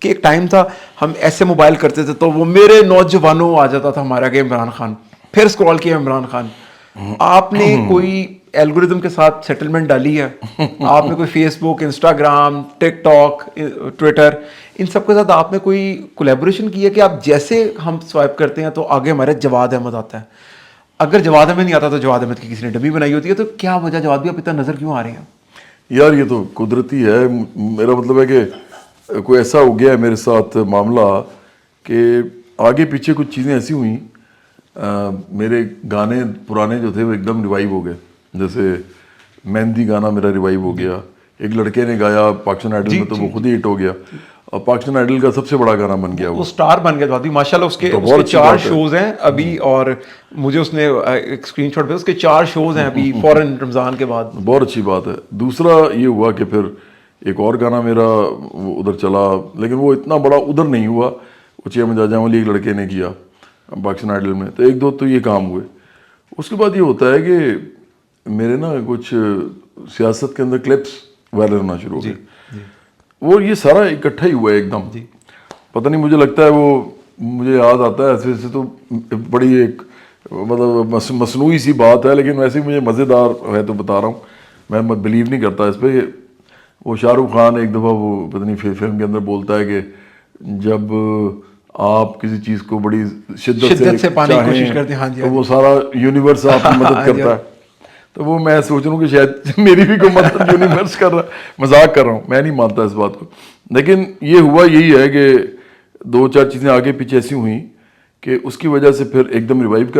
کہ ایک ٹائم تھا ہم ایسے موبائل کرتے تھے تو وہ میرے نوجوانوں آ جاتا تھا ہمارا کہ عمران خان، پھر اسکرول کیا عمران خان. آپ نے کوئی الگوریدم کے ساتھ سیٹلمنٹ ڈالی ہے؟ آپ نے کوئی فیس بک، انسٹاگرام، ٹک ٹاک، ٹویٹر، ان سب کے ساتھ آپ نے کوئی کولیبوریشن کی ہے کہ آپ جیسے ہم سوائپ کرتے ہیں تو آگے ہمارے جواد احمد آتا ہے؟ اگر جواد احمد نہیں آتا تو جواد احمد کی کسی نے ڈبی بنائی ہوتی ہے، تو کیا وجہ جواد بھی آپ اتنا نظر کیوں آ رہے ہیں؟ یار یہ تو قدرتی ہے. میرا مطلب ہے کہ کوئی ایسا ہو گیا ہے میرے ساتھ معاملہ کہ آگے پیچھے کچھ چیزیں ایسی ہوئیں. میرے گانے پرانے جو تھے وہ ایک دم ریوائیو ہو گئے. جیسے مہندی گانا میرا ریوائیو ہو گیا. ایک لڑکے نے گایا پاکستان آئیڈل میں تو وہ خود ہی ہٹ ہو گیا اور پاکستان آئیڈل کا سب سے بڑا گانا بن گیا. وہ سٹار بن گیا تھا ماشاء اللہ. اس کے 4 شوز ہیں ابھی، اور مجھے اس نے ایک اسکرین شاٹ پہ اس کے 4 شوز ہیں ابھی فوراً رمضان کے بعد. بہت اچھی بات ہے. دوسرا یہ ہوا کہ پھر ایک اور گانا میرا وہ ادھر چلا، لیکن وہ اتنا بڑا ادھر نہیں ہوا. وہ چھ مجاجاں والی ایک لڑکے نے کیا پاکستان آئیڈل میں، تو 1-2 تو یہ کام ہوئے. اس کے بعد یہ ہوتا ہے کہ میرے نا کچھ سیاست کے اندر کلپس وائرل ہونا شروع ہو گئے. وہ یہ سارا اکٹھا ہی ہوا ہے ایک دم. پتہ نہیں، مجھے لگتا ہے وہ مجھے یاد آتا ہے ایسے ایسے تو بڑی ایک مطلب مصنوعی سی بات ہے، لیکن ویسے ہی مجھے مزیدار ہے تو بتا رہا ہوں. میں بلیو نہیں کرتا اس پہ. وہ شاہ رخ خان ایک دفعہ وہ پتہ نہیں فلم کے اندر بولتا ہے کہ جب آپ کسی چیز کو بڑی شدت سے پانے کی کوشش کرتے ہیں تو وہ سارا یونیورس آپ کی مدد کرتا ہے. تو وہ میں سوچ رہا ہوں کہ شاید میری بھی کوئی مدد یونیورس کر رہا ہے. مذاق کر رہا ہوں، میں نہیں مانتا اس بات کو. لیکن یہ ہوا یہی ہے کہ 2-4 چیزیں آگے پیچھے ایسی ہوئیں کہ اس کی وجہ سے پھر ایک دم ریوائیو کر